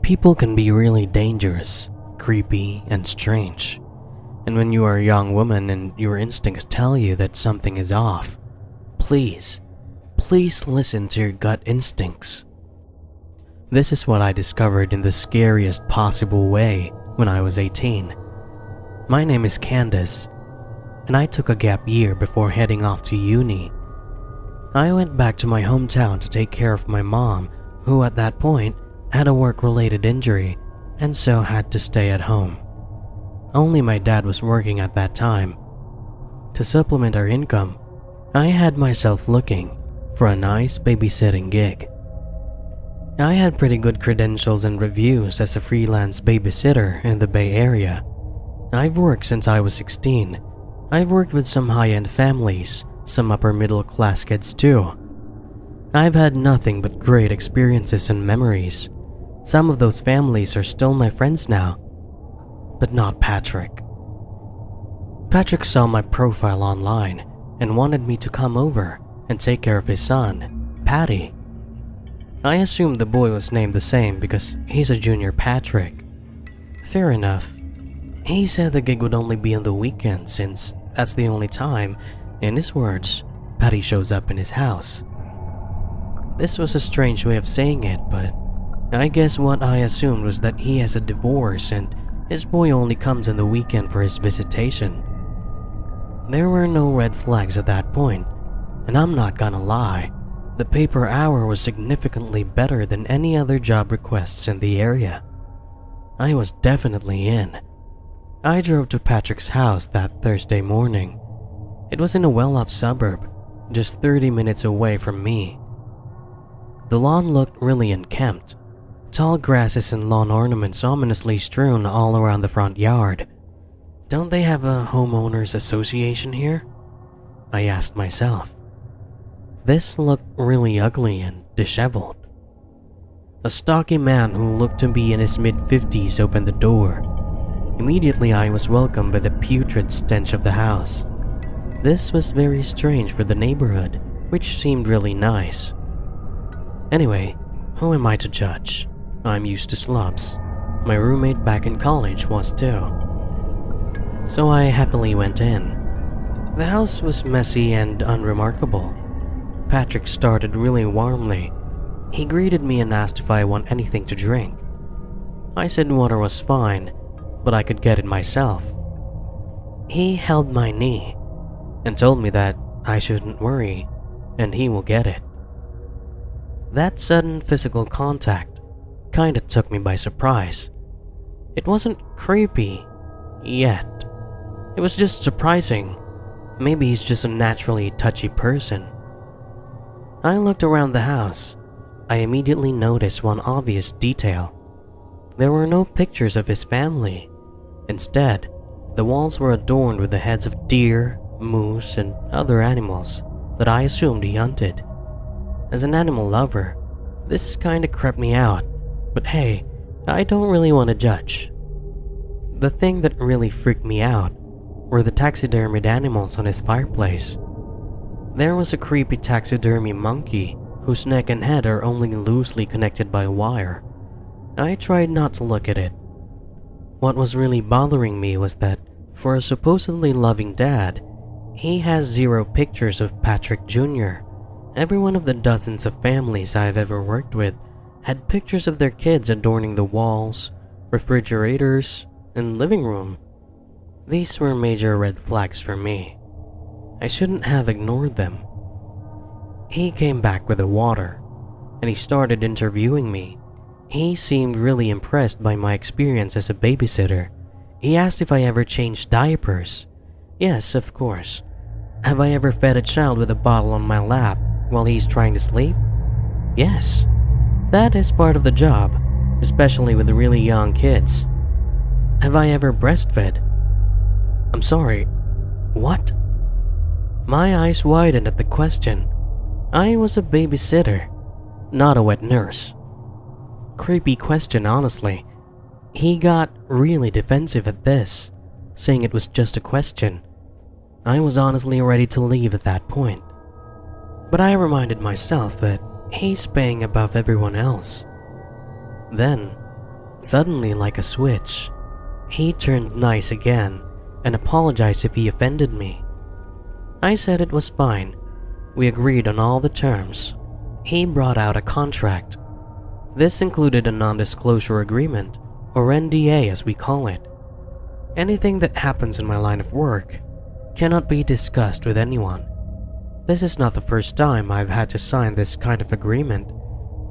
People can be really dangerous, creepy, and strange. And when you are a young woman and your instincts tell you that something is off, please listen to your gut instincts. This is what I discovered in the scariest possible way when I was 18. My name is Candace, and I took a gap year before heading off to uni. I went back to my hometown to take care of my mom, who at that point had a work-related injury and so had to stay at home. Only my dad was working at that time. To supplement our income, I had myself looking for a nice babysitting gig. I had pretty good credentials and reviews as a freelance babysitter in the Bay Area. I've worked since I was 16. I've worked with some high-end families, some upper-middle-class kids too. I've had nothing but great experiences and memories. Some of those families are still my friends now, but not Patrick. Patrick saw my profile online and wanted me to come over and take care of his son, Patty. I assumed the boy was named the same because he's a junior Patrick. Fair enough. He said the gig would only be on the weekend since that's the only time, in his words, Patty shows up in his house. This was a strange way of saying it, but I guess what I assumed was that he has a divorce and his boy only comes on the weekend for his visitation. There were no red flags at that point, and I'm not gonna lie, the pay per hour was significantly better than any other job requests in the area. I was definitely in. I drove to Patrick's house that Thursday morning. It was in a well-off suburb, just 30 minutes away from me. The lawn looked really unkempt. Tall grasses and lawn ornaments ominously strewn all around the front yard. Don't they have a homeowners association here? I asked myself. This looked really ugly and disheveled. A stocky man who looked to be in his mid-50s opened the door. Immediately I was welcomed by the putrid stench of the house. This was very strange for the neighborhood, which seemed really nice. Anyway, who am I to judge? I'm used to slobs. My roommate back in college was too. So I happily went in. The house was messy and unremarkable. Patrick started really warmly. He greeted me and asked if I want anything to drink. I said water was fine, but I could get it myself. He held my knee and told me that I shouldn't worry and he will get it. That sudden physical contact kinda took me by surprise. It wasn't creepy yet. It was just surprising. Maybe he's just a naturally touchy person. I looked around the house. I immediately noticed one obvious detail. There were no pictures of his family. Instead, the walls were adorned with the heads of deer, moose, and other animals that I assumed he hunted. As an animal lover, this kinda creeped me out, but hey, I don't really want to judge. The thing that really freaked me out were the taxidermied animals on his fireplace. There was a creepy taxidermy monkey whose neck and head are only loosely connected by wire. I tried not to look at it. What was really bothering me was that, for a supposedly loving dad, he has zero pictures of Patrick Jr. Every one of the dozens of families I've ever worked with had pictures of their kids adorning the walls, refrigerators, and living room. These were major red flags for me. I shouldn't have ignored them. He came back with the water, and he started interviewing me. He seemed really impressed by my experience as a babysitter. He asked if I ever changed diapers. Yes, of course. Have I ever fed a child with a bottle on my lap while he's trying to sleep? Yes. That is part of the job, especially with really young kids. Have I ever breastfed? I'm sorry, what? My eyes widened at the question. I was a babysitter, not a wet nurse. Creepy question, honestly. He got really defensive at this, saying it was just a question. I was honestly ready to leave at that point. But I reminded myself that he's paying above everyone else. Then, Suddenly, like a switch, he turned nice again and apologized if he offended me. I said it was fine. We agreed on all the terms. He brought out a contract. This included a non-disclosure agreement, or NDA as we call it. Anything that happens in my line of work cannot be discussed with anyone. This is not the first time I've had to sign this kind of agreement,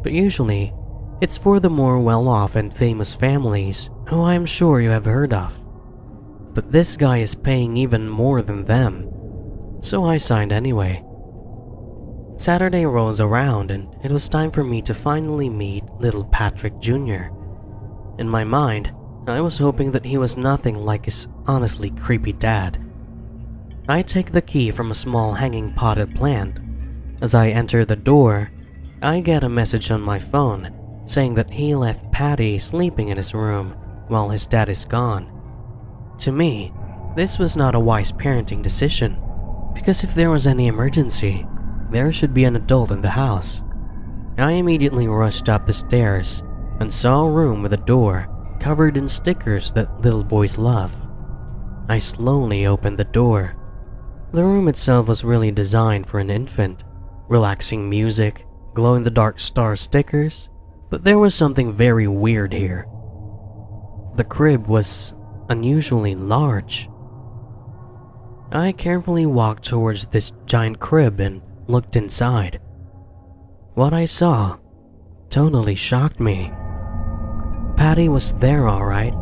but usually it's for the more well-off and famous families who I'm sure you have heard of. But this guy is paying even more than them, so I signed anyway. Saturday rolls around and it was time for me to finally meet little Patrick Jr. In my mind, I was hoping that he was nothing like his honestly creepy dad. I take the key from a small hanging potted plant. As I enter the door, I get a message on my phone saying that he left Patty sleeping in his room while his dad is gone. To me, this was not a wise parenting decision, because if there was any emergency, there should be an adult in the house. I immediately rushed up the stairs and saw a room with a door covered in stickers that little boys love. I slowly opened the door. The room itself was really designed for an infant. Relaxing music, glow-in-the-dark star stickers, but there was something very weird here. The crib was unusually large. I carefully walked towards this giant crib and looked inside. What I saw totally shocked me. Patty was there all right,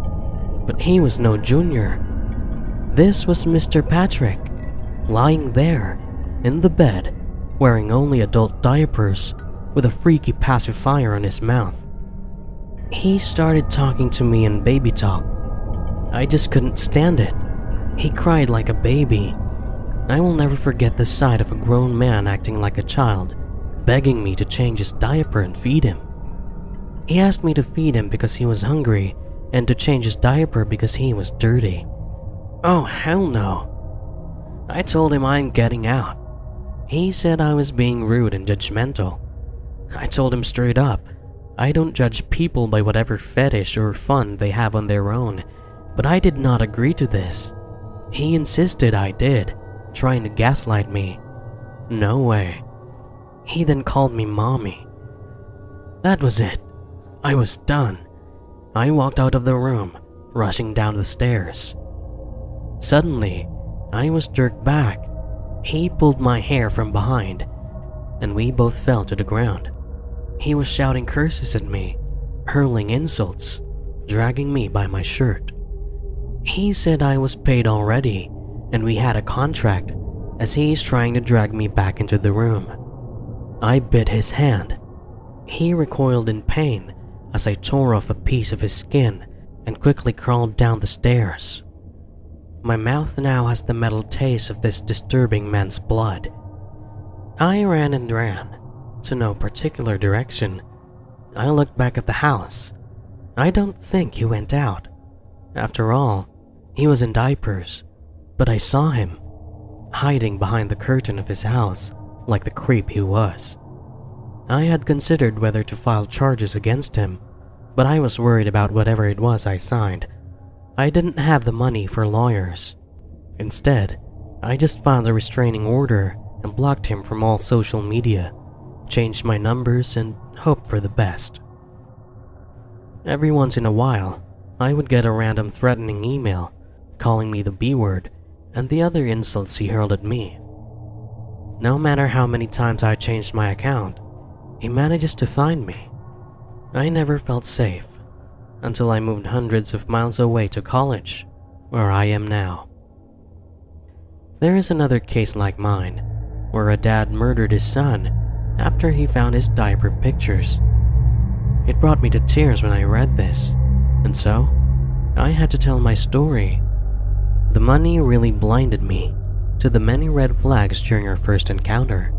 but he was no junior. This was Mr. Patrick, lying there in the bed, wearing only adult diapers with a freaky pacifier on his mouth. He started talking to me in baby talk. I just couldn't stand it. He cried like a baby. I will never forget the sight of a grown man acting like a child, begging me to change his diaper and feed him. He asked me to feed him because he was hungry and to change his diaper because he was dirty. Oh, hell no. I told him I'm getting out. He said I was being rude and judgmental. I told him straight up, I don't judge people by whatever fetish or fun they have on their own, but I did not agree to this. He insisted I did, trying to gaslight me. No way. He then called me mommy. That was it. I was done. I walked out of the room, rushing down the stairs. Suddenly, I was jerked back. He pulled my hair from behind, and we both fell to the ground. He was shouting curses at me, hurling insults, dragging me by my shirt. He said I was paid already, and we had a contract, as he's trying to drag me back into the room. I bit his hand. He recoiled in pain as I tore off a piece of his skin and quickly crawled down the stairs. My mouth now has the metal taste of this disturbing man's blood. I ran and ran, to no particular direction. I looked back at the house. I don't think he went out. After all, he was in diapers, but I saw him, hiding behind the curtain of his house like the creep he was. I had considered whether to file charges against him, but I was worried about whatever it was I signed. I didn't have the money for lawyers. Instead, I just filed a restraining order and blocked him from all social media, changed my numbers, and hoped for the best. Every once in a while, I would get a random threatening email, calling me the B-word and the other insults he hurled at me. No matter how many times I changed my account, he manages to find me. I never felt safe until I moved hundreds of miles away to college, where I am now. There is another case like mine, where a dad murdered his son after he found his diaper pictures. It brought me to tears when I read this, and so I had to tell my story. The money really blinded me to the many red flags during our first encounter.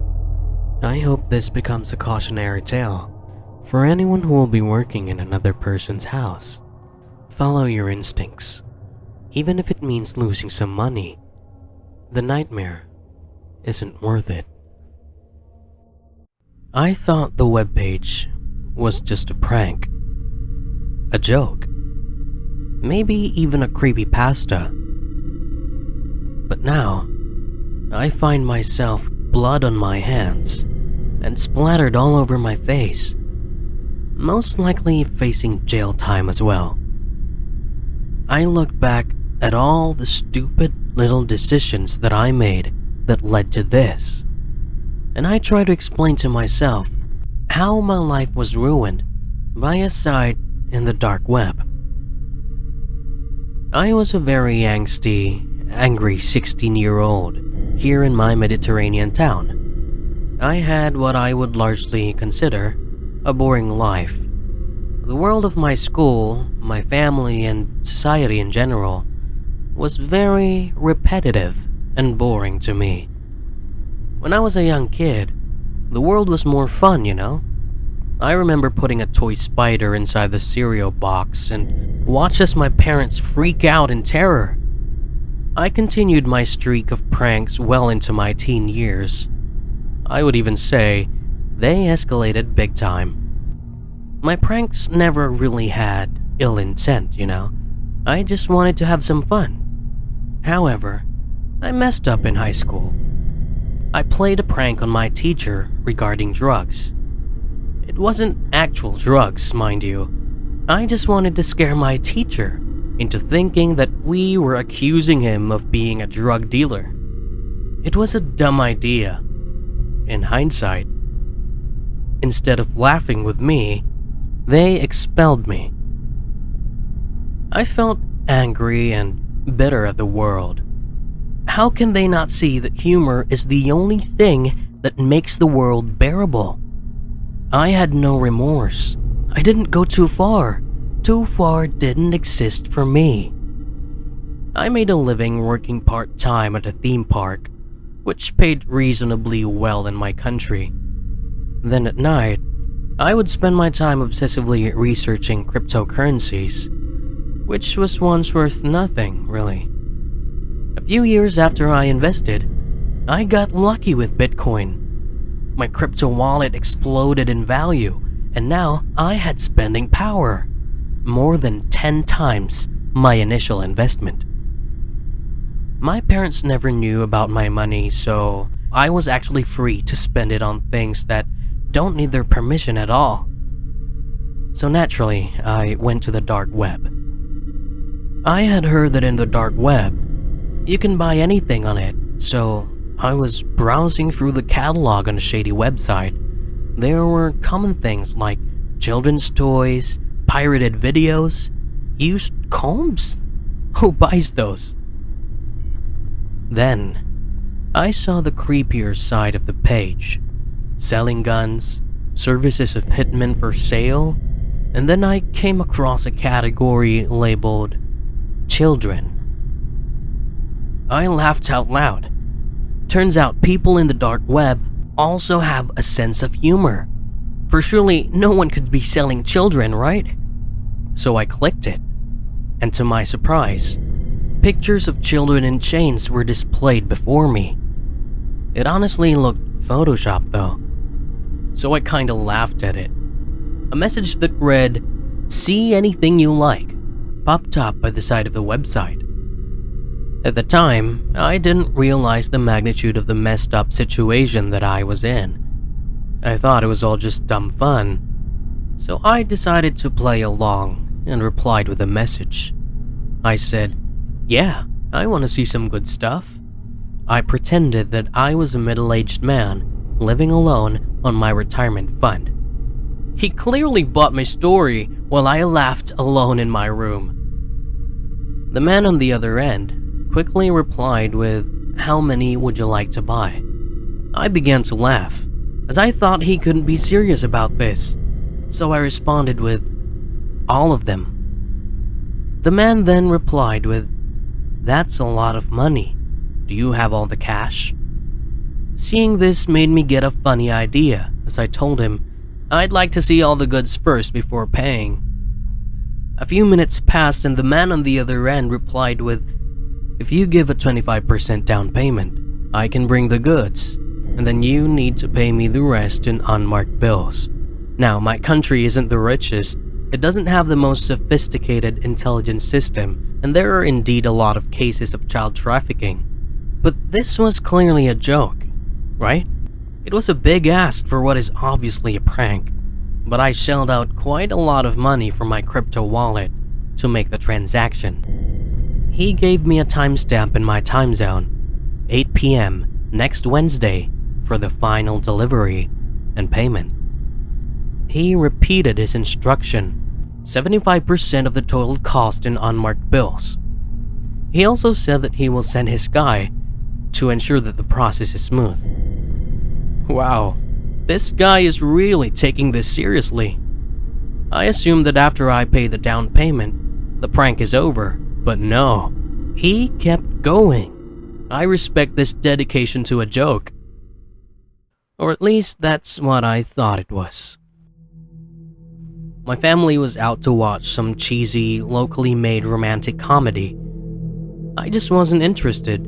I hope this becomes a cautionary tale for anyone who will be working in another person's house. Follow your instincts, even if it means losing some money. The nightmare isn't worth it. I thought the webpage was just a prank, a joke. maybe even a creepypasta. But now, I find myself blood on my hands and splattered all over my face, most likely facing jail time as well. I look back at all the stupid little decisions that I made that led to this, and I try to explain to myself how my life was ruined by a site in the dark web. I was a very angsty, angry 16-year-old here in my Mediterranean town. I had what I would largely consider a boring life. The world of my school, my family, and society in general was very repetitive and boring to me. When I was a young kid, the world was more fun, you know? I remember putting a toy spider inside the cereal box and watch as my parents freak out in terror. I continued my streak of pranks well into my teen years. I would even say they escalated big time. My pranks never really had ill intent, you know? I just wanted to have some fun. However, I messed up in high school. I played a prank on my teacher regarding drugs. It wasn't actual drugs, mind you. I just wanted to scare my teacher into thinking that we were accusing him of being a drug dealer. It was a dumb idea. In hindsight, instead of laughing with me, they expelled me. I felt angry and bitter at the world. How can they not see that humor is the only thing that makes the world bearable? I had no remorse. I didn't go too far. Too far didn't exist for me. I made a living working part-time at a theme park, which paid reasonably well in my country. Then at night, I would spend my time obsessively researching cryptocurrencies, which was once worth nothing, really. A few years after I invested, I got lucky with Bitcoin. My crypto wallet exploded in value, and now I had spending power. More than 10 times my initial investment. My parents never knew about my money, so I was actually free to spend it on things that don't need their permission at all. So naturally, I went to the dark web. I had heard that in the dark web, you can buy anything on it, so I was browsing through the catalog on a shady website. There were common things like children's toys, pirated videos, used combs? Who buys those? Then, I saw the creepier side of the page. Selling guns, services of hitmen for sale, and then I came across a category labeled children. I laughed out loud. Turns out people in the dark web also have a sense of humor. For surely no one could be selling children, right? So I clicked it, and to my surprise, pictures of children in chains were displayed before me. It honestly looked photoshopped though, so I kinda laughed at it. A message that read, "See anything you like," popped up by the side of the website. At the time, I didn't realize the magnitude of the messed up situation that I was in. I thought it was all just dumb fun, so I decided to play along and replied with a message. I said, "Yeah, I want to see some good stuff." I pretended that I was a middle-aged man living alone on my retirement fund. He clearly bought my story while I laughed alone in my room. The man on the other end quickly replied with, "How many would you like to buy?" I began to laugh, as I thought he couldn't be serious about this, so I responded with, "All of them." The man then replied with, "That's a lot of money. Do you have all the cash?" Seeing this made me get a funny idea, as I told him, "I'd like to see all the goods first before paying." A few minutes passed and the man on the other end replied with, "If you give a 25% down payment, I can bring the goods, and then you need to pay me the rest in unmarked bills. Now, my country isn't the richest, It doesn't have the most sophisticated intelligence system, and there are indeed a lot of cases of child trafficking. But this was clearly a joke, right? It was a big ask for what is obviously a prank, but I shelled out quite a lot of money from my crypto wallet to make the transaction. He gave me a timestamp in my time zone, 8 p.m. next Wednesday, for the final delivery and payment. He repeated his instruction, 75% of the total cost in unmarked bills. He also said that he will send his guy to ensure that the process is smooth. Wow, this guy is really taking this seriously. I assumed that after I pay the down payment, the prank is over, but no, he kept going. I respect this dedication to a joke. Or at least that's what I thought it was. My family was out to watch some cheesy, locally made romantic comedy. I just wasn't interested.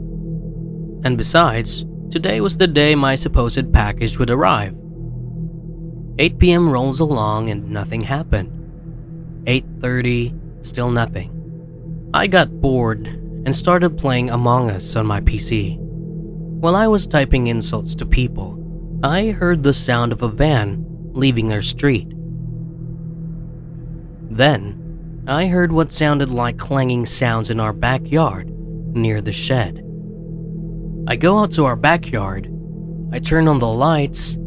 And besides, today was the day my supposed package would arrive. 8 p.m. rolls along and nothing happened. 8:30, still nothing. I got bored and started playing Among Us on my PC. While I was typing insults to people, I heard the sound of a van leaving our street. Then, I heard what sounded like clanging sounds in our backyard near the shed. I go out to our backyard, I turn on the lights,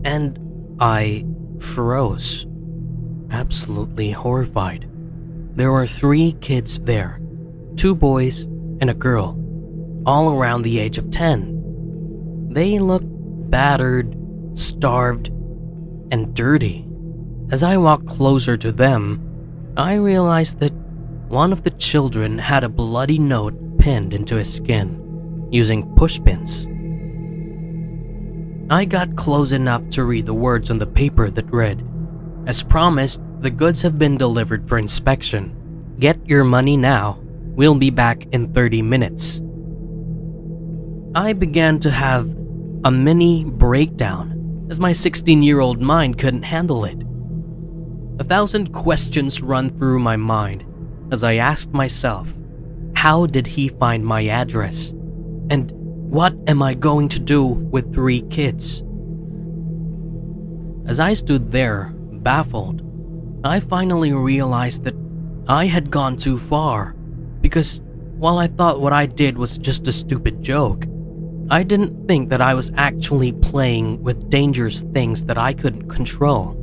and I froze. Absolutely horrified. There were 3 kids there, 2 boys and a girl, all around the age of 10. They looked battered, starved, and dirty. As I walked closer to them, I realized that one of the children had a bloody note pinned into his skin using pushpins. I got close enough to read the words on the paper that read, "As promised, the goods have been delivered for inspection. Get your money now. We'll be back in 30 minutes." I began to have a mini breakdown as my 16-year-old mind couldn't handle it. 1,000 questions run through my mind as I asked myself, how did he find my address? And what am I going to do with 3 kids? As I stood there, baffled, I finally realized that I had gone too far, because while I thought what I did was just a stupid joke, I didn't think that I was actually playing with dangerous things that I couldn't control.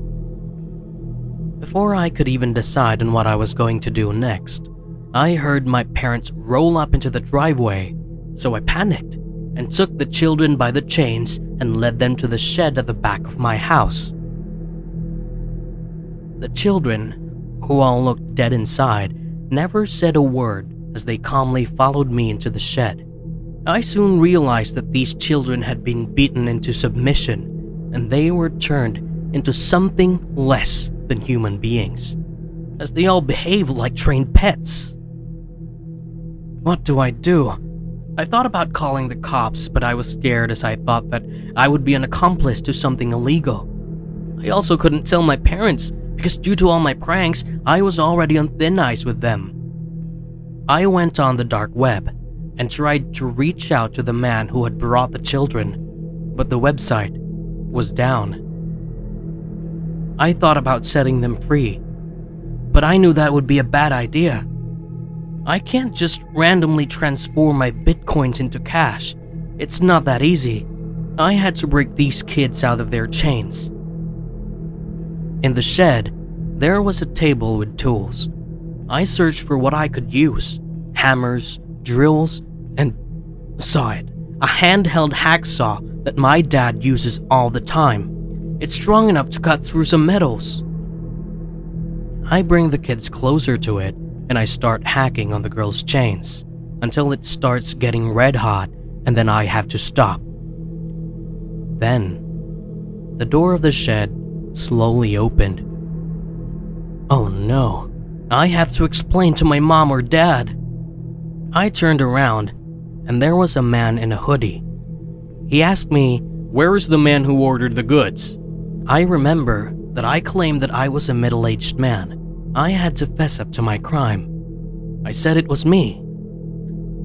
Before I could even decide on what I was going to do next, I heard my parents roll up into the driveway, so I panicked and took the children by the chains and led them to the shed at the back of my house. The children, who all looked dead inside, never said a word as they calmly followed me into the shed. I soon realized that these children had been beaten into submission, and they were turned into something less than human beings, as they all behaved like trained pets. What do? I thought about calling the cops, but I was scared as I thought that I would be an accomplice to something illegal. I also couldn't tell my parents because due to all my pranks, I was already on thin ice with them. I went on the dark web and tried to reach out to the man who had brought the children, but the website was down. I thought about setting them free, but I knew that would be a bad idea. I can't just randomly transform my bitcoins into cash. It's not that easy. I had to break these kids out of their chains. In the shed, there was a table with tools. I searched for what I could use: hammers, drills, and saw it. A handheld hacksaw that my dad uses all the time. It's strong enough to cut through some metals. I bring the kids closer to it and I start hacking on the girl's chains until it starts getting red hot, and then I have to stop. Then, the door of the shed slowly opened. Oh no, I have to explain to my mom or dad. I turned around and there was a man in a hoodie. He asked me, "Where is the man who ordered the goods?" I remember that I claimed that I was a middle-aged man, I had to fess up to my crime. I said it was me.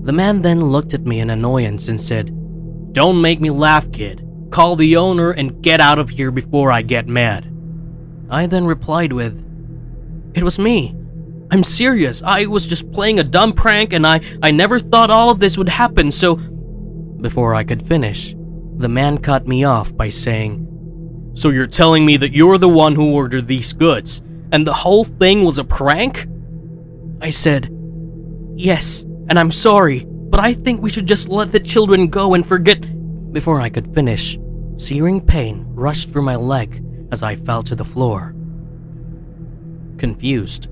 The man then looked at me in annoyance and said, "Don't make me laugh, kid. Call the owner and get out of here before I get mad." I then replied with, "It was me. I'm serious. I was just playing a dumb prank and I never thought all of this would happen, so..." Before I could finish, the man cut me off by saying, "So you're telling me that you're the one who ordered these goods, and the whole thing was a prank?" I said, "Yes, and I'm sorry, but I think we should just let the children go and forget..." Before I could finish, searing pain rushed through my leg as I fell to the floor. Confused,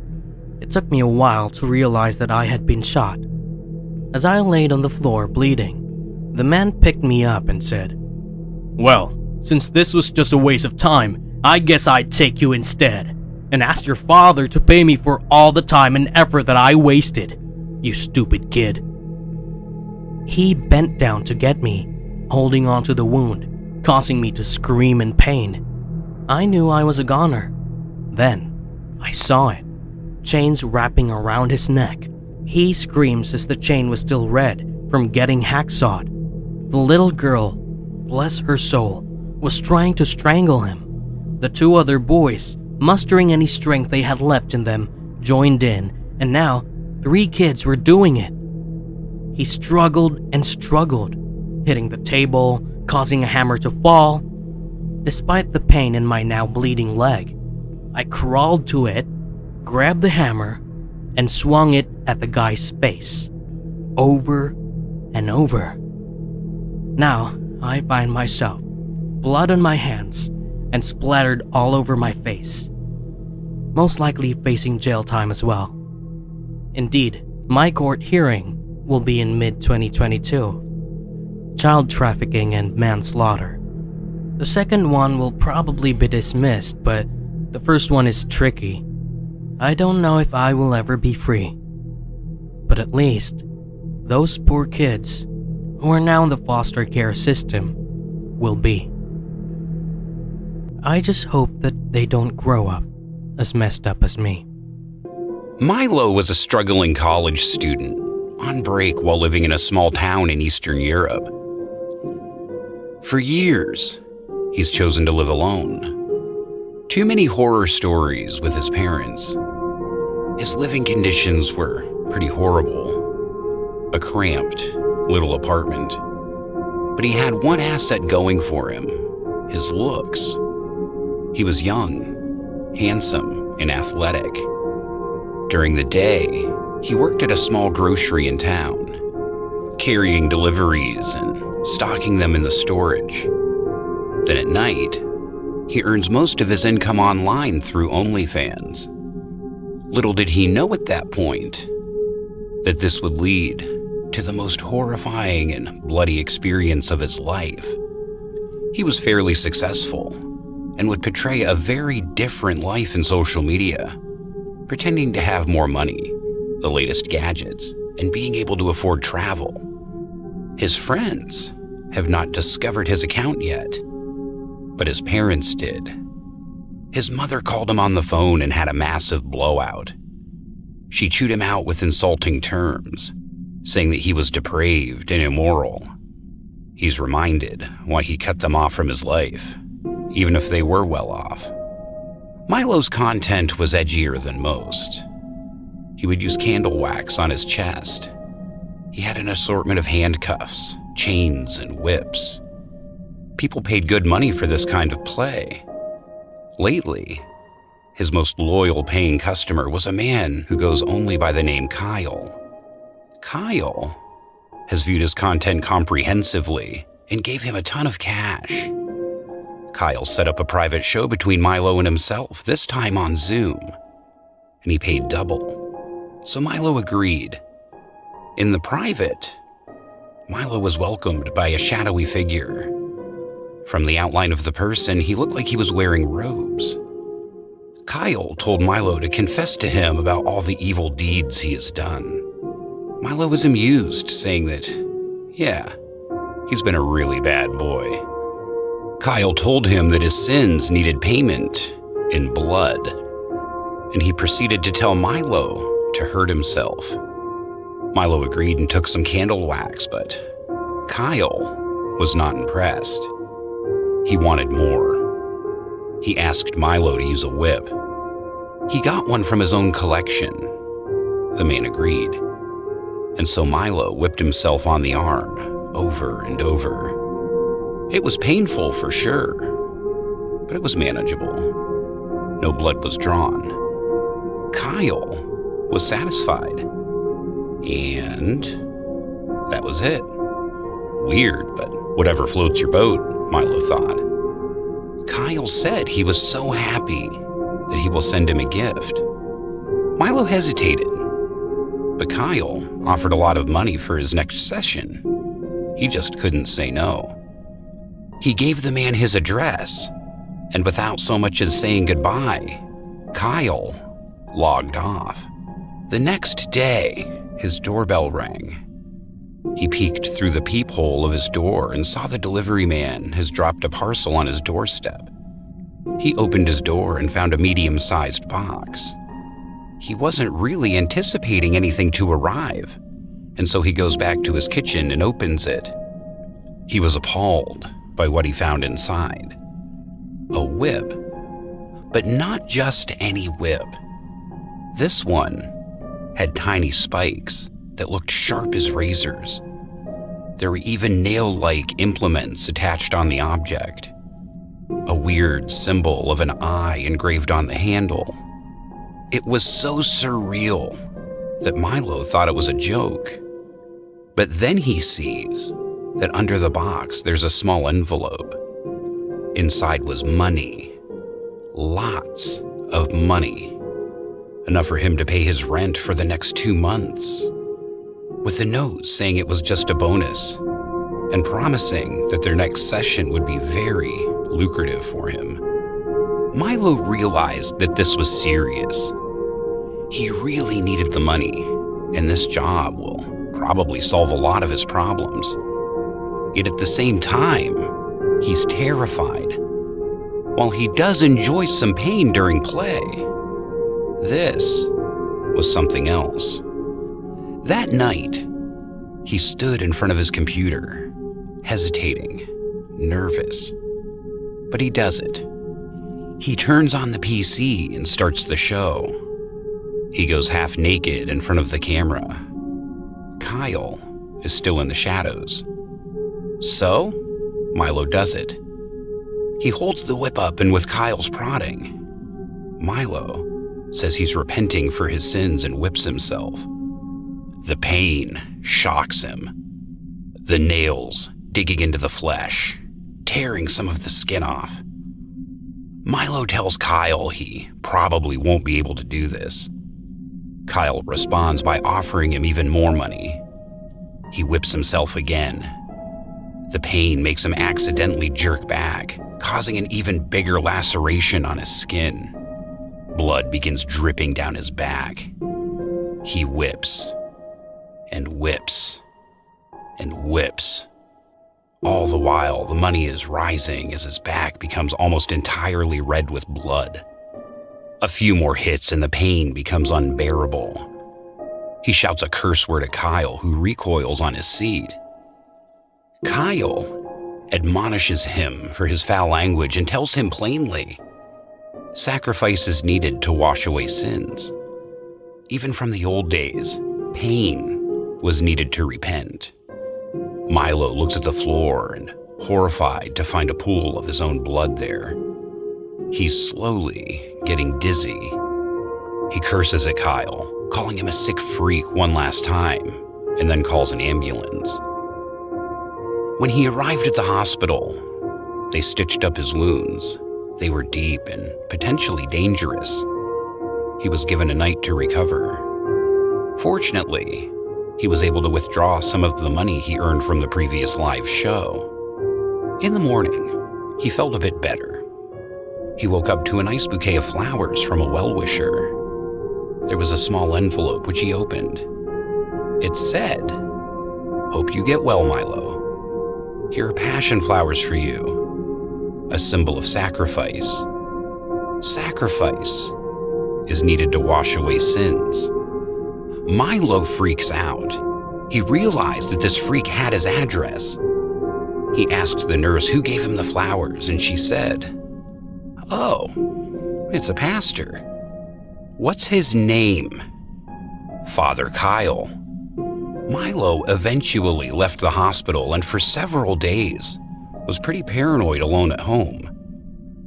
it took me a while to realize that I had been shot. As I laid on the floor bleeding, the man picked me up and said, "Well, since this was just a waste of time, I guess I'd take you instead, and ask your father to pay me for all the time and effort that I wasted, you stupid kid." He bent down to get me, holding onto the wound, causing me to scream in pain. I knew I was a goner. Then, I saw it. Chains wrapping around his neck. He screams as the chain was still red from getting hacksawed. The little girl, bless her soul, was trying to strangle him. The two other boys, mustering any strength they had left in them, joined in, and now 3 kids were doing it. He struggled and struggled, hitting the table, causing a hammer to fall. Despite the pain in my now bleeding leg, I crawled to it, grabbed the hammer, and swung it at the guy's face, over and over. Now, I find myself, blood on my hands, and splattered all over my face. Most likely facing jail time as well. Indeed, my court hearing will be in mid-2022. Child trafficking and manslaughter. The second one will probably be dismissed, but the first one is tricky. I don't know if I will ever be free. But at least, those poor kids, who are now in the foster care system, will be. I just hope that they don't grow up as messed up as me. Milo was a struggling college student, on break while living in a small town in Eastern Europe. For years, he's chosen to live alone. Too many horror stories with his parents. His living conditions were pretty horrible. A cramped little apartment. But he had one asset going for him, his looks. He was young, handsome, and athletic. During the day, he worked at a small grocery in town, carrying deliveries and stocking them in the storage. Then at night, he earns most of his income online through Onlyfans. Little did he know at that point that this would lead to the most horrifying and bloody experience of his life. He was fairly successful and would portray a very different life in social media, pretending to have more money, the latest gadgets, and being able to afford travel. His friends have not discovered his account yet, but his parents did. His mother called him on the phone and had a massive blowout. She chewed him out with insulting terms, saying that he was depraved and immoral. He's reminded why he cut them off from his life, even if they were well off. Milo's content was edgier than most. He would use candle wax on his chest. He had an assortment of handcuffs, chains, and whips. People paid good money for this kind of play. Lately, his most loyal paying customer was a man who goes only by the name Kyle. Kyle has viewed his content comprehensively and gave him a ton of cash. Kyle set up a private show between Milo and himself, this time on Zoom, and he paid double. So Milo agreed. In the private, Milo was welcomed by a shadowy figure. From the outline of the person, he looked like he was wearing robes. Kyle told Milo to confess to him about all the evil deeds he has done. Milo was amused, saying that, yeah, he's been a really bad boy. Kyle told him that his sins needed payment in blood. and he proceeded to tell Milo to hurt himself. Milo agreed and took some candle wax, but Kyle was not impressed. He wanted more. He asked Milo to use a whip. He got one from his own collection. The man agreed, and so Milo whipped himself on the arm over and over. It was painful for sure, but it was manageable. No blood was drawn. Kyle was satisfied, and that was it. Weird, but whatever floats your boat, Milo thought. Kyle said he was so happy that he will send him a gift. Milo hesitated, but Kyle offered a lot of money for his next session. He just couldn't say no. He gave the man his address, and without so much as saying goodbye, Kyle logged off. The next day, his doorbell rang. He peeked through the peephole of his door and saw the delivery man has dropped a parcel on his doorstep. He opened his door and found a medium-sized box. He wasn't really anticipating anything to arrive, and so he goes back to his kitchen and opens it. He was appalled by what he found inside. A whip, but not just any whip. This one had tiny spikes that looked sharp as razors. There were even nail-like implements attached on the object. A weird symbol of an eye engraved on the handle. It was so surreal that Milo thought it was a joke. But then he sees that under the box there's a small envelope. Inside was money. Lots of money. Enough for him to pay his rent for the next 2 months. With a note saying it was just a bonus and promising that their next session would be very lucrative for him. Milo realized that this was serious. He really needed the money, and this job will probably solve a lot of his problems. Yet at the same time, he's terrified. While he does enjoy some pain during play, this was something else. That night, he stood in front of his computer, hesitating, nervous. But he does it. He turns on the PC and starts the show. He goes half naked in front of the camera. Kyle is still in the shadows. So, Milo does it. He holds the whip up, and with Kyle's prodding, Milo says he's repenting for his sins and whips himself. The pain shocks him. The nails digging into the flesh, tearing some of the skin off. Milo tells Kyle he probably won't be able to do this. Kyle responds by offering him even more money. He whips himself again. The pain makes him accidentally jerk back, causing an even bigger laceration on his skin. Blood begins dripping down his back. He whips and whips and whips. All the while, the money is rising as his back becomes almost entirely red with blood. A few more hits and the pain becomes unbearable. He shouts a curse word at Kyle, who recoils on his seat. Kyle admonishes him for his foul language and tells him plainly, sacrifice is needed to wash away sins. Even from the old days, pain was needed to repent. Milo looks at the floor and, horrified to find a pool of his own blood there. He's slowly getting dizzy. He curses at Kyle, calling him a sick freak one last time, and then calls an ambulance. When he arrived at the hospital, they stitched up his wounds. They were deep and potentially dangerous. He was given a night to recover. Fortunately, he was able to withdraw some of the money he earned from the previous live show. In the morning, he felt a bit better. He woke up to a nice bouquet of flowers from a well-wisher. There was a small envelope which he opened. It said, "Hope you get well, Milo. Here are passion flowers for you." A symbol of sacrifice. Sacrifice. is needed to wash away sins. Milo freaks out. He realized that this freak had his address. He asked the nurse who gave him the flowers, and she said, "Oh, it's a pastor. What's his name?" "Father Kyle." Milo eventually left the hospital and for several days was pretty paranoid alone at home.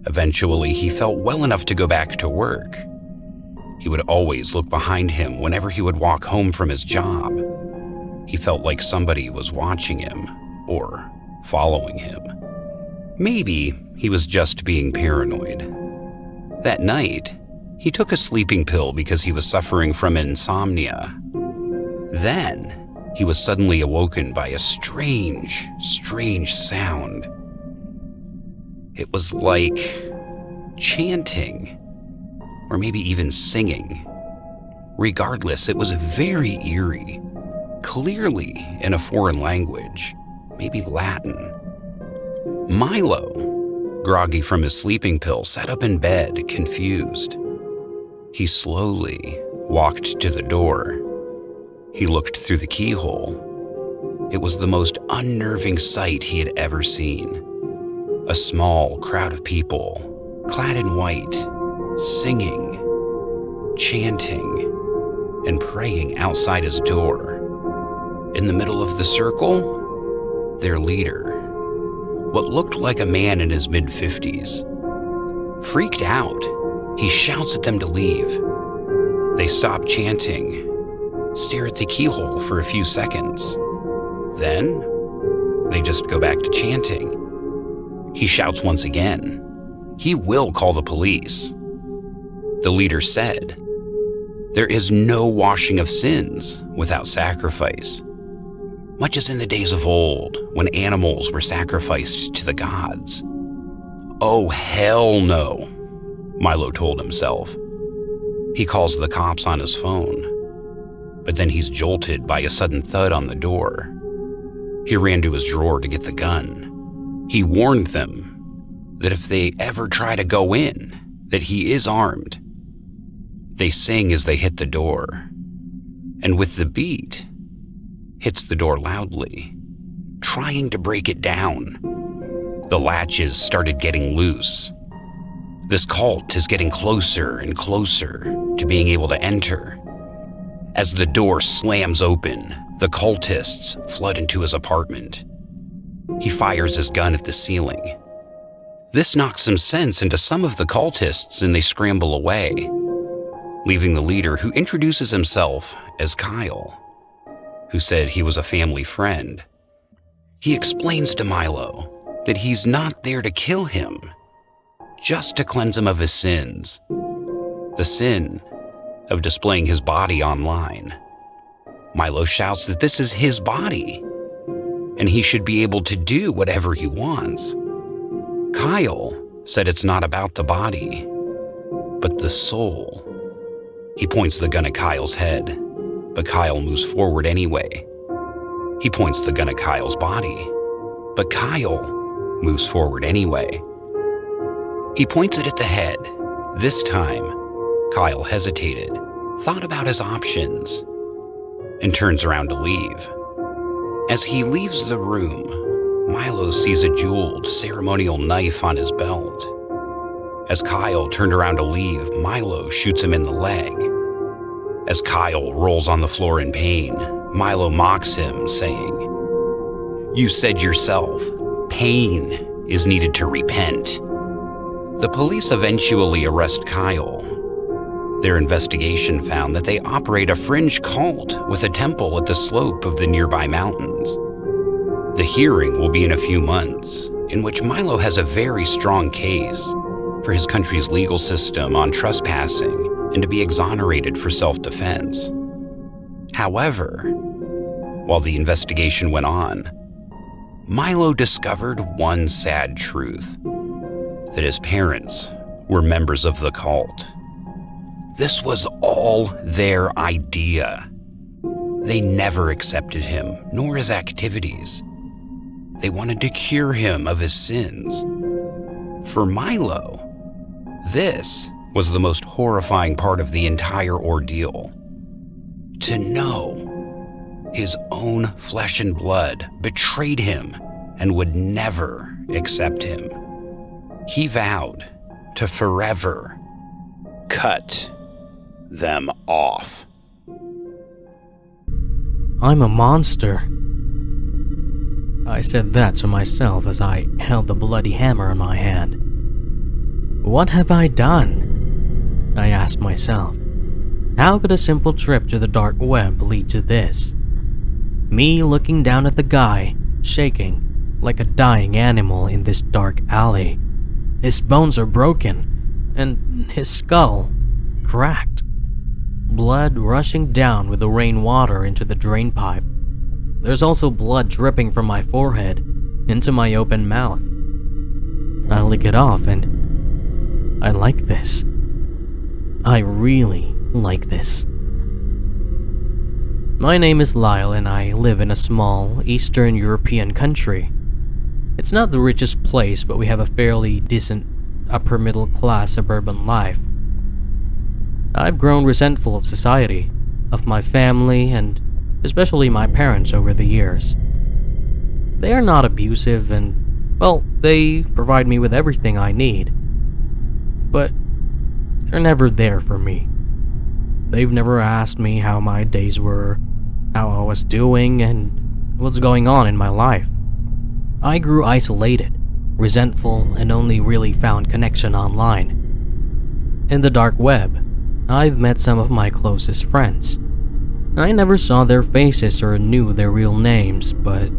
Eventually, he felt well enough to go back to work. He would always look behind him whenever he would walk home from his job. He felt like somebody was watching him or following him. Maybe he was just being paranoid. That night, he took a sleeping pill because he was suffering from insomnia. Then, he was suddenly awoken by a strange sound. It was like chanting, or maybe even singing. Regardless, it was very eerie, clearly in a foreign language, maybe Latin. Milo, groggy from his sleeping pill, sat up in bed, confused. He slowly walked to the door. He looked through the keyhole. It was the most unnerving sight he had ever seen. A small crowd of people, clad in white, singing, chanting, and praying outside his door. In the middle of the circle, their leader, what looked like a man in his mid-50s. Freaked out, he shouts at them to leave. They stop chanting, stare at the keyhole for a few seconds. Then, they just go back to chanting. He shouts once again. He will call the police. The leader said, "There is no washing of sins without sacrifice, much as in the days of old when animals were sacrificed to the gods." "Oh, hell no," Milo told himself. He calls the cops on his phone, but then he's jolted by a sudden thud on the door. He ran to his drawer to get the gun. He warned them that if they ever try to go in, that he is armed. They sing as they hit the door, and with the beat, hits the door loudly, trying to break it down. The latches started getting loose. This cult is getting closer and closer to being able to enter. As the door slams open, the cultists flood into his apartment. He fires his gun at the ceiling. This knocks some sense into some of the cultists and they scramble away, leaving the leader, who introduces himself as Kyle, who said he was a family friend. He explains to Milo that he's not there to kill him, just to cleanse him of his sins. The sin of displaying his body online. Milo shouts that this is his body, and he should be able to do whatever he wants. Kyle said it's not about the body, but the soul. He points the gun at Kyle's head, but Kyle moves forward anyway. He points the gun at Kyle's body, but Kyle moves forward anyway. He points it at the head. This time, Kyle hesitated, thought about his options, and turns around to leave. As he leaves the room, Milo sees a jeweled ceremonial knife on his belt. As Kyle turned around to leave, Milo shoots him in the leg. As Kyle rolls on the floor in pain, Milo mocks him, saying, "You said yourself, pain is needed to repent." The police eventually arrest Kyle. Their investigation found that they operate a fringe cult with a temple at the slope of the nearby mountains. The hearing will be in a few months, in which Milo has a very strong case for his country's legal system on trespassing and to be exonerated for self-defense. However, while the investigation went on, Milo discovered one sad truth: that his parents were members of the cult. This was all their idea. They never accepted him, nor his activities. They wanted to cure him of his sins. For Milo, this was the most horrifying part of the entire ordeal. To know his own flesh and blood betrayed him and would never accept him. He vowed to forever cut them off. I'm a monster. I said that to myself as I held the bloody hammer in my hand. What have I done? I asked myself. How could a simple trip to the dark web lead to this? Me looking down at the guy, shaking like a dying animal in this dark alley. His bones are broken, and his skull cracked. Blood rushing down with the rainwater into the drain pipe. There's also blood dripping from my forehead into my open mouth. I lick it off and I like this. I really like this. My name is Lyle and I live in a small Eastern European country. It's not the richest place, but we have a fairly decent upper middle class suburban life. I've grown resentful of society, of my family, and especially my parents over the years. They are not abusive and, well, they provide me with everything I need. But they're never there for me. They've never asked me how my days were, how I was doing, and what's going on in my life. I grew isolated, resentful, and only really found connection online. In the dark web, I've met some of my closest friends. I never saw their faces or knew their real names, but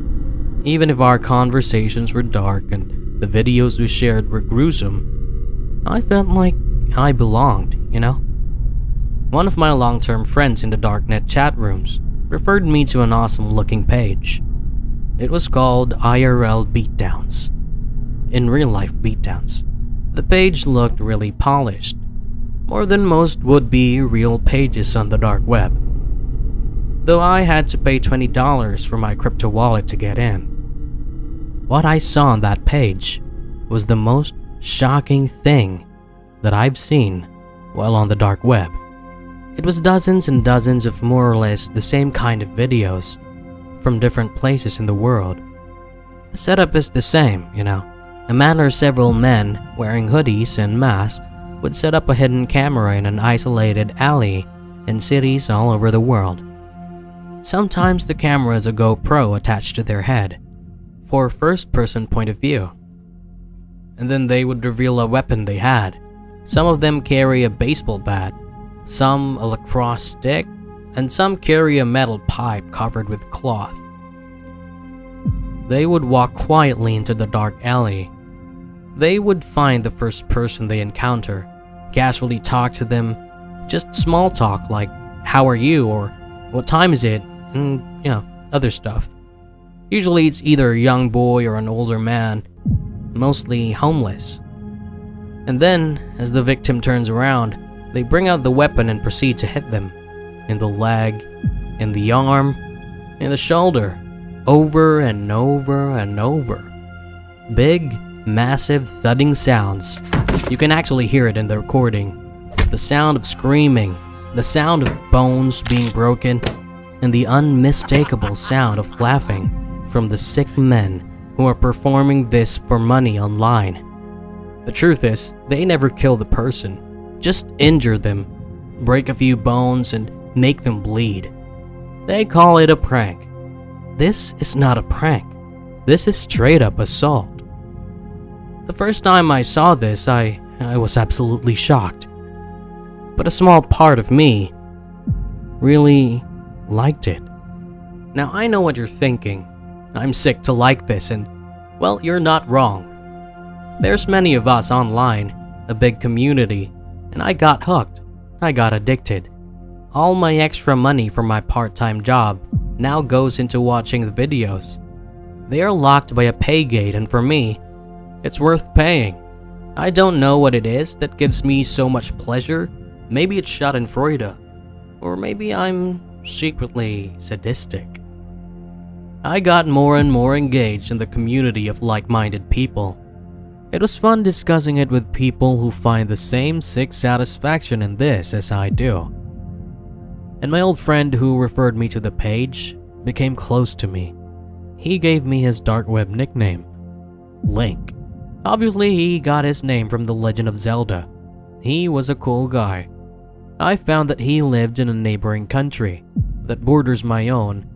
even if our conversations were dark and the videos we shared were gruesome, I felt like I belonged, you know? One of my long-term friends in the darknet chat rooms referred me to an awesome-looking page. It was called IRL Beatdowns. In real-life beatdowns. The page looked really polished, more than most would-be real pages on the dark web. Though I had to pay $20 for my crypto wallet to get in. What I saw on that page was the most shocking thing that I've seen while on the dark web. It was dozens and dozens of more or less the same kind of videos from different places in the world. The setup is the same, you know. A man or several men wearing hoodies and masks would set up a hidden camera in an isolated alley in cities all over the world. Sometimes the camera is a GoPro attached to their head for first-person point of view. And then they would reveal a weapon they had. Some of them carry a baseball bat, some a lacrosse stick, and some carry a metal pipe covered with cloth. They would walk quietly into the dark alley. They would find the first person they encounter, casually talk to them, just small talk like, "How are you?" or "What time is it?" and, other stuff. Usually it's either a young boy or an older man, mostly homeless. And then, as the victim turns around, they bring out the weapon and proceed to hit them. In the leg, in the arm, in the shoulder, over and over and over. Big, massive thudding sounds. You can actually hear it in the recording. The sound of screaming, the sound of bones being broken, and the unmistakable sound of laughing from the sick men who are performing this for money online. The truth is, they never kill the person, just injure them, break a few bones, and make them bleed. They call it a prank. This is not a prank. This is straight up assault. The first time I saw this, I was absolutely shocked. But a small part of me really liked it. Now I know what you're thinking. I'm sick to like this, and, well, you're not wrong. There's many of us online, a big community, and I got hooked. I got addicted. All my extra money from my part-time job now goes into watching the videos. They are locked by a pay gate, and for me, it's worth paying. I don't know what it is that gives me so much pleasure. Maybe it's schadenfreude, or maybe I'm secretly sadistic. I got more and more engaged in the community of like-minded people. It was fun discussing it with people who find the same sick satisfaction in this as I do. And my old friend who referred me to the page became close to me. He gave me his dark web nickname, Link. Obviously, he got his name from The Legend of Zelda. He was a cool guy. I found that he lived in a neighboring country that borders my own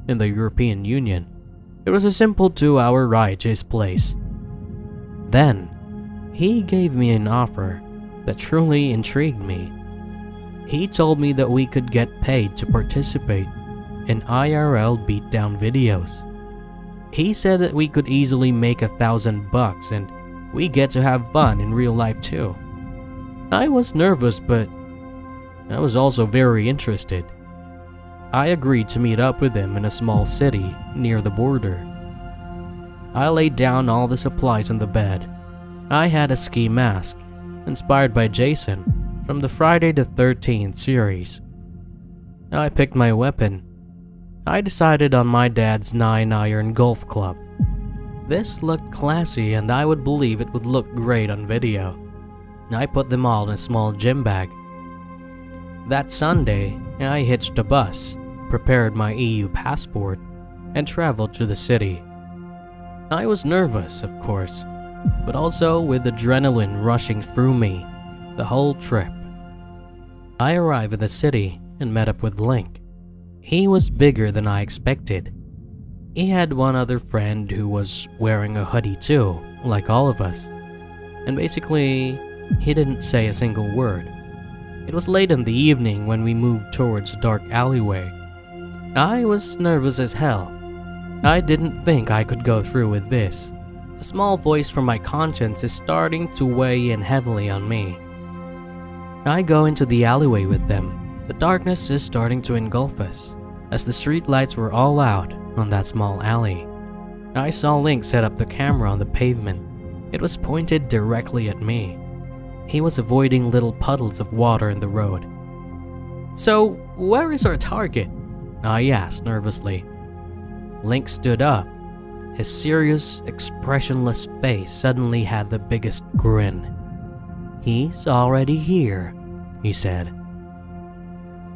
in the European Union. It was a simple 2-hour ride to his place. Then, he gave me an offer that truly intrigued me. He told me that we could get paid to participate in IRL beatdown videos. He said that we could easily make $1,000 and we get to have fun in real life too. I was nervous, but I was also very interested. I agreed to meet up with him in a small city near the border. I laid down all the supplies on the bed. I had a ski mask, inspired by Jason from the Friday the 13th series. I picked my weapon. I decided on my dad's 9-iron golf club. This looked classy and I would believe it would look great on video. I put them all in a small gym bag. That Sunday, I hitched a bus, prepared my EU passport, and traveled to the city. I was nervous, of course, but also with adrenaline rushing through me the whole trip. I arrived at the city and met up with Link. He was bigger than I expected. He had one other friend who was wearing a hoodie too, like all of us. And basically, he didn't say a single word. It was late in the evening when we moved towards a dark alleyway. I was nervous as hell. I didn't think I could go through with this. A small voice from my conscience is starting to weigh in heavily on me. I go into the alleyway with them. The darkness is starting to engulf us, as the street lights were all out on that small alley. I saw Link set up the camera on the pavement. It was pointed directly at me. He was avoiding little puddles of water in the road. "So, where is our target?" I asked nervously. Link stood up. His serious, expressionless face suddenly had the biggest grin. "He's already here," he said.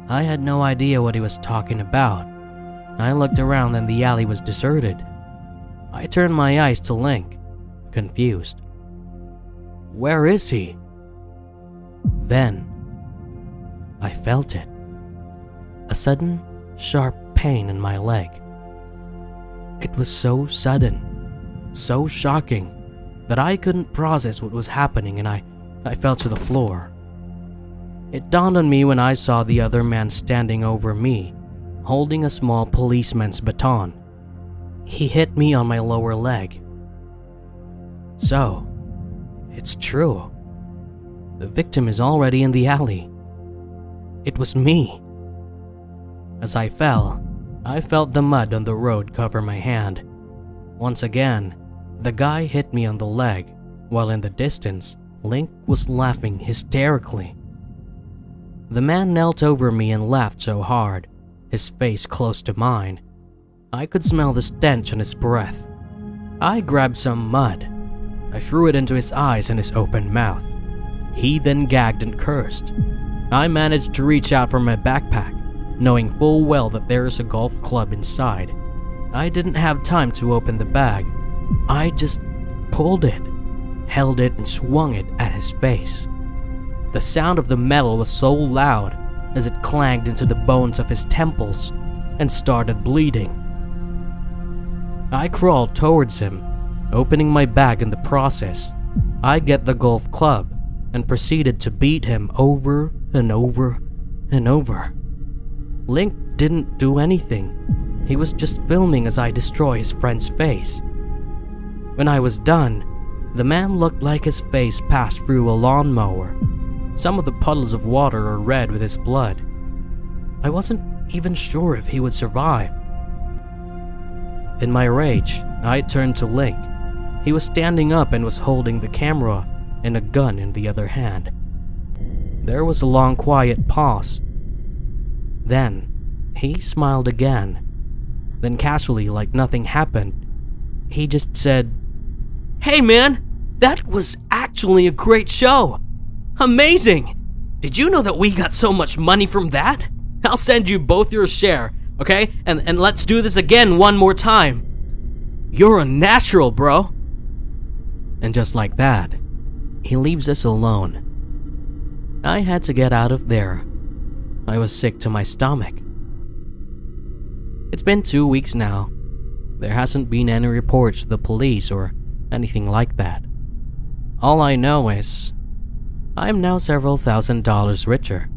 I had no idea what he was talking about. I looked around and the alley was deserted. I turned my eyes to Link, confused. "Where is he?" Then, I felt it. A sudden, sharp pain in my leg. It was so sudden, so shocking, that I couldn't process what was happening and I fell to the floor. It dawned on me when I saw the other man standing over me, holding a small policeman's baton. He hit me on my lower leg. So, it's true. The victim is already in the alley. It was me. As I fell, I felt the mud on the road cover my hand. Once again, the guy hit me on the leg, while in the distance, Link was laughing hysterically. The man knelt over me and laughed so hard, his face close to mine. I could smell the stench on his breath. I grabbed some mud. I threw it into his eyes and his open mouth. He then gagged and cursed. I managed to reach out for my backpack, knowing full well that there is a golf club inside. I didn't have time to open the bag. I just pulled it, held it, and swung it at his face. The sound of the metal was so loud as it clanged into the bones of his temples and started bleeding. I crawled towards him, opening my bag in the process. I get the golf club and proceeded to beat him over and over and over. Link didn't do anything. He was just filming as I destroy his friend's face. When I was done, the man looked like his face passed through a lawnmower. Some of the puddles of water are red with his blood. I wasn't even sure if he would survive. In my rage, I turned to Link. He was standing up and was holding the camera and a gun in the other hand. There was a long quiet pause. Then, he smiled again. Then casually, like nothing happened, he just said, "Hey man, That was actually a great show. Amazing! Did you know that we got so much money from that? I'll send you both your share, okay? And let's do this again one more time. You're a natural, bro. And just like that, he leaves us alone. I had to get out of there. I was sick to my stomach. It's been 2 weeks now. There hasn't been any reports to the police or anything like that. All I know is I'm now several $1,000s richer.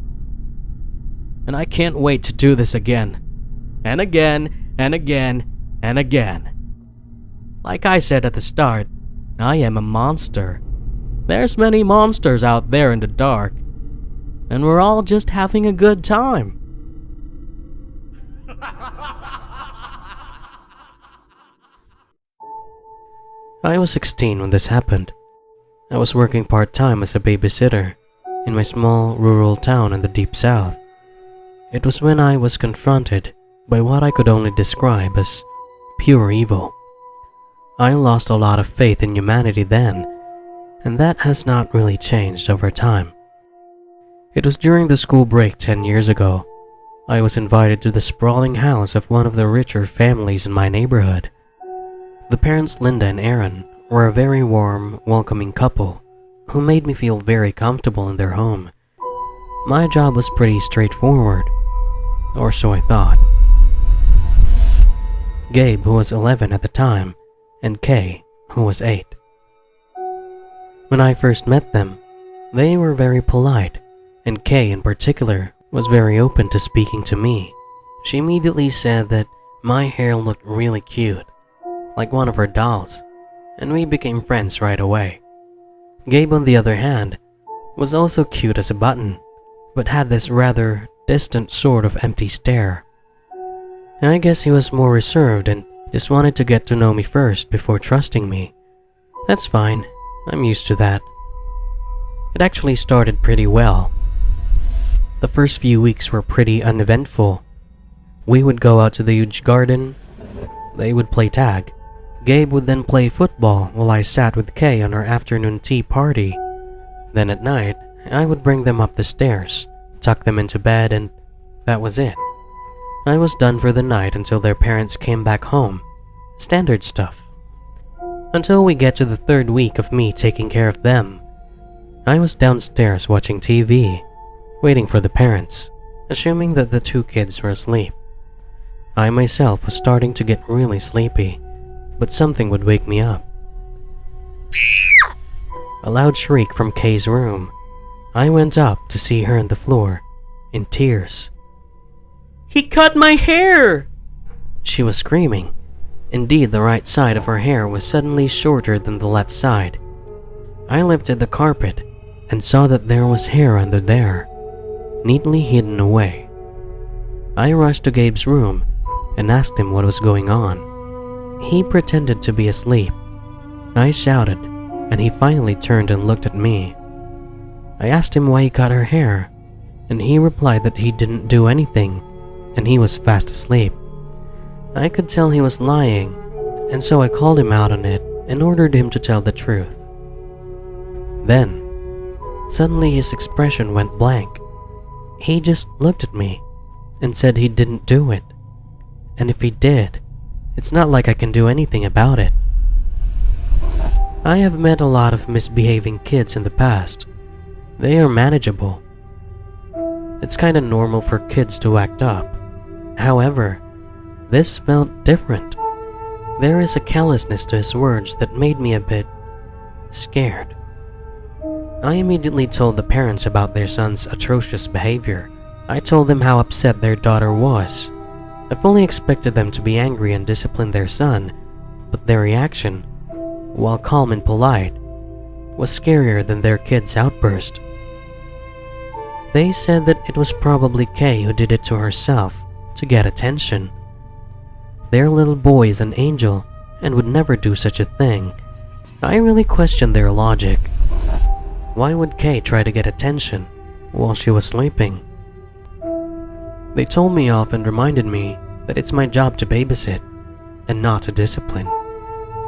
And I can't wait to do this again. And again, and again, and again. Like I said at the start, I am a monster. There's many monsters out there in the dark. And we're all just having a good time. I was 16 when this happened. I was working part-time as a babysitter in my small rural town in the deep south. It was when I was confronted by what I could only describe as pure evil. I lost a lot of faith in humanity then, and that has not really changed over time. It was during the school break 10 years ago. I was invited to the sprawling house of one of the richer families in my neighborhood. The parents, Linda and Aaron, were a very warm, welcoming couple who made me feel very comfortable in their home. My job was pretty straightforward, or so I thought. Gabe, who was 11 at the time, and Kay, who was 8. When I first met them, they were very polite, and Kay in particular was very open to speaking to me. She immediately said that my hair looked really cute, like one of her dolls, and we became friends right away. Gabe, on the other hand, was also cute as a button, but had this rather distant sort of empty stare. I guess he was more reserved and just wanted to get to know me first before trusting me. That's fine, I'm used to that. It actually started pretty well. The first few weeks were pretty uneventful. We would go out to the huge garden. They would play tag. Gabe would then play football while I sat with Kay on our afternoon tea party. Then at night, I would bring them up the stairs, tuck them into bed, and that was it. I was done for the night until their parents came back home. Standard stuff. Until we get to the third week of me taking care of them. I was downstairs watching TV, waiting for the parents, assuming that the 2 kids were asleep. I myself was starting to get really sleepy, but something would wake me up. A loud shriek from Kay's room. I went up to see her on the floor, in tears. "He cut my hair!" She was screaming. Indeed, the right side of her hair was suddenly shorter than the left side. I lifted the carpet and saw that there was hair under there, neatly hidden away. I rushed to Gabe's room and asked him what was going on. He pretended to be asleep. I shouted, and he finally turned and looked at me. I asked him why he cut her hair, and he replied that he didn't do anything, and he was fast asleep. I could tell he was lying, and so I called him out on it and ordered him to tell the truth. Then, suddenly his expression went blank. He just looked at me and said he didn't do it. And if he did, it's not like I can do anything about it. I have met a lot of misbehaving kids in the past. They are manageable. It's kinda normal for kids to act up. However, this felt different. There is a callousness to his words that made me a bit scared. I immediately told the parents about their son's atrocious behavior. I told them how upset their daughter was. I fully expected them to be angry and discipline their son, but their reaction, while calm and polite, was scarier than their kid's outburst. They said that it was probably Kay who did it to herself to get attention. Their little boy is an angel and would never do such a thing. I really questioned their logic. Why would Kay try to get attention while she was sleeping? They told me off and reminded me that it's my job to babysit and not to discipline.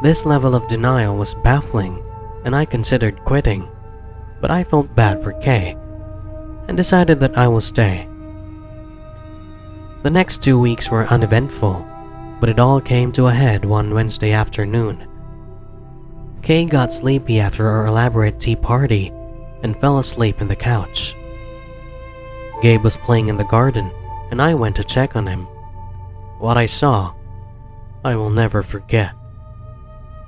This level of denial was baffling and I considered quitting, but I felt bad for Kay and decided that I will stay. The next 2 weeks were uneventful, but it all came to a head one Wednesday afternoon. Kay got sleepy after our elaborate tea party and fell asleep in the couch. Gabe was playing in the garden, and I went to check on him. What I saw, I will never forget.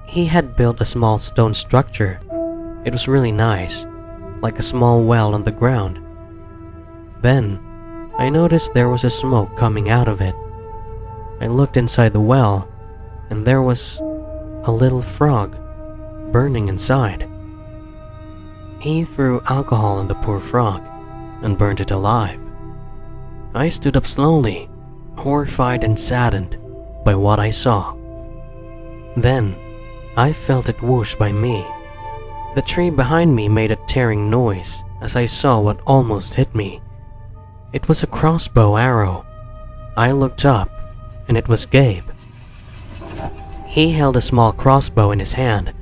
He had built a small stone structure. It was really nice, like a small well on the ground. Then, I noticed there was a smoke coming out of it. I looked inside the well, and there was a little frog burning inside. He threw alcohol on the poor frog and burned it alive. I stood up slowly, horrified and saddened by what I saw. Then, I felt it whoosh by me. The tree behind me made a tearing noise as I saw what almost hit me. It was a crossbow arrow. I looked up, and it was Gabe. He held a small crossbow in his hand,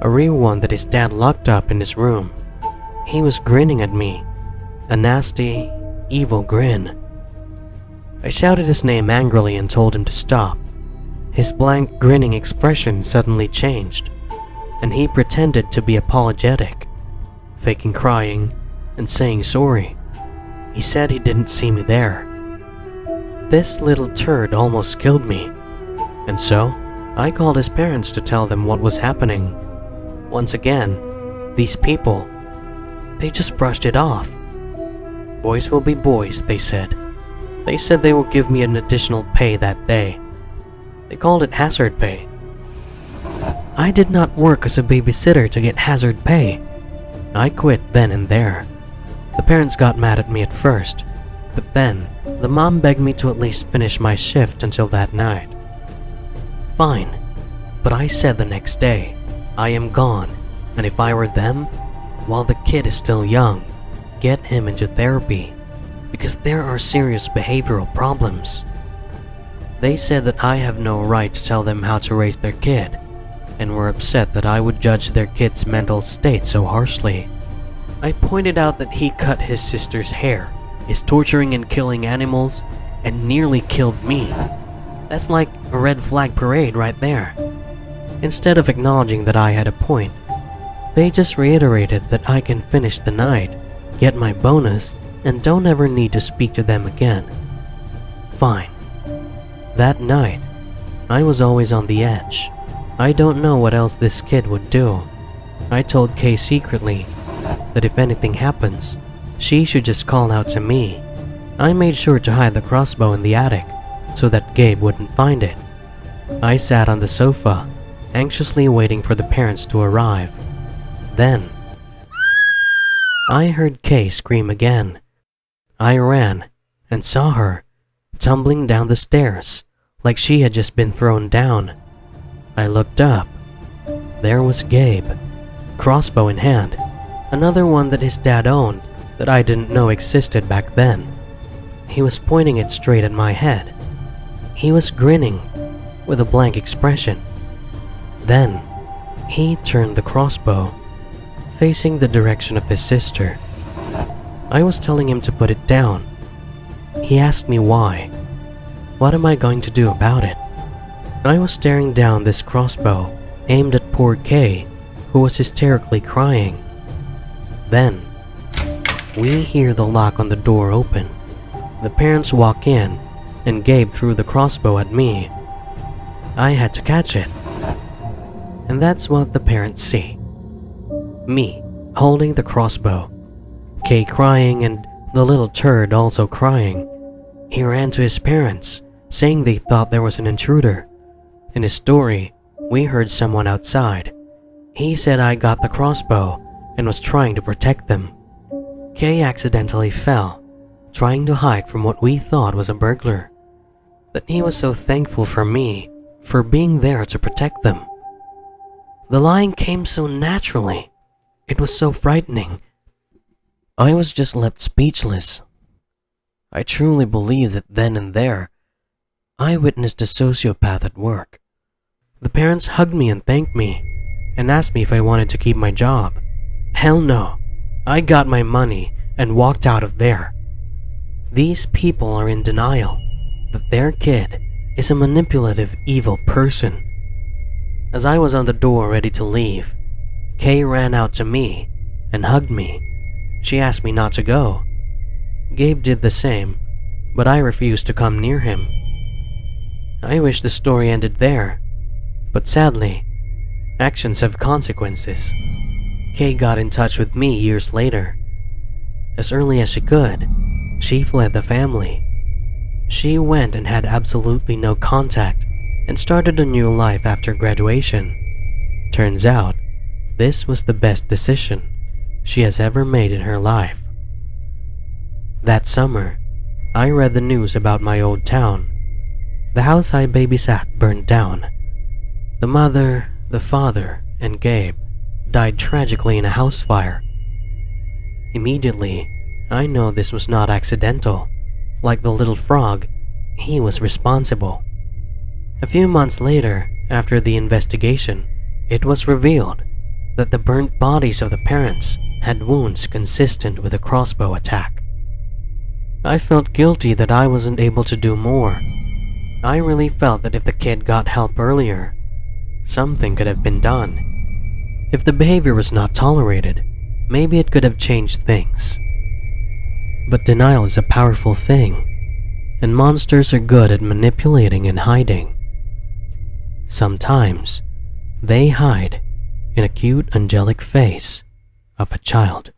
a real one that his dad locked up in his room. He was grinning at me, a nasty, evil grin. I shouted his name angrily and told him to stop. His blank, grinning expression suddenly changed, and he pretended to be apologetic, faking crying and saying sorry. He said he didn't see me there. This little turd almost killed me, and so I called his parents to tell them what was happening. Once again, these people, they just brushed it off. Boys will be boys, they said. They said they will give me an additional pay that day. They called it hazard pay. I did not work as a babysitter to get hazard pay. I quit then and there. The parents got mad at me at first, but then the mom begged me to at least finish my shift until that night. Fine, but I said the next day, I am gone, and if I were them, while the kid is still young, get him into therapy, because there are serious behavioral problems. They said that I have no right to tell them how to raise their kid, and were upset that I would judge their kid's mental state so harshly. I pointed out that he cut his sister's hair, is torturing and killing animals, and nearly killed me. That's like a red flag parade right there. Instead of acknowledging that I had a point, they just reiterated that I can finish the night, get my bonus, and don't ever need to speak to them again. Fine. That night, I was always on the edge. I don't know what else this kid would do. I told Kay secretly that if anything happens, she should just call out to me. I made sure to hide the crossbow in the attic so that Gabe wouldn't find it. I sat on the sofa, anxiously waiting for the parents to arrive. Then, I heard Kay scream again. I ran and saw her tumbling down the stairs like she had just been thrown down. I looked up. There was Gabe, crossbow in hand, another one that his dad owned that I didn't know existed back then. He was pointing it straight at my head. He was grinning with a blank expression. Then, he turned the crossbow, facing the direction of his sister. I was telling him to put it down. He asked me why. What am I going to do about it? I was staring down this crossbow, aimed at poor Kay, who was hysterically crying. Then, we hear the lock on the door open. The parents walk in, and Gabe threw the crossbow at me. I had to catch it. And that's what the parents see. Me, holding the crossbow. Kay crying and the little turd also crying. He ran to his parents, saying they thought there was an intruder. In his story, we heard someone outside. He said I got the crossbow and was trying to protect them. Kay accidentally fell, trying to hide from what we thought was a burglar. But he was so thankful for me, for being there to protect them. The lying came so naturally. It was so frightening. I was just left speechless. I truly believe that then and there, I witnessed a sociopath at work. The parents hugged me and thanked me. and asked me if I wanted to keep my job. Hell no. I got my money and walked out of there. These people are in denial that their kid is a manipulative, evil person. As I was on the door ready to leave, Kay ran out to me and hugged me. She asked me not to go. Gabe did the same, but I refused to come near him. I wish the story ended there, but sadly, actions have consequences. Kay got in touch with me years later. As early as she could, she fled the family. She went and had absolutely no contact and started a new life after graduation. Turns out, this was the best decision she has ever made in her life. That summer, I read the news about my old town. The house I babysat burned down. The mother, the father, and Gabe died tragically in a house fire. Immediately, I know this was not accidental. Like the little frog, he was responsible. A few months later, after the investigation, it was revealed that the burnt bodies of the parents had wounds consistent with a crossbow attack. I felt guilty that I wasn't able to do more. I really felt that if the kid got help earlier, something could have been done. If the behavior was not tolerated, maybe it could have changed things. But denial is a powerful thing, and monsters are good at manipulating and hiding. Sometimes, they hide in a cute angelic face of a child.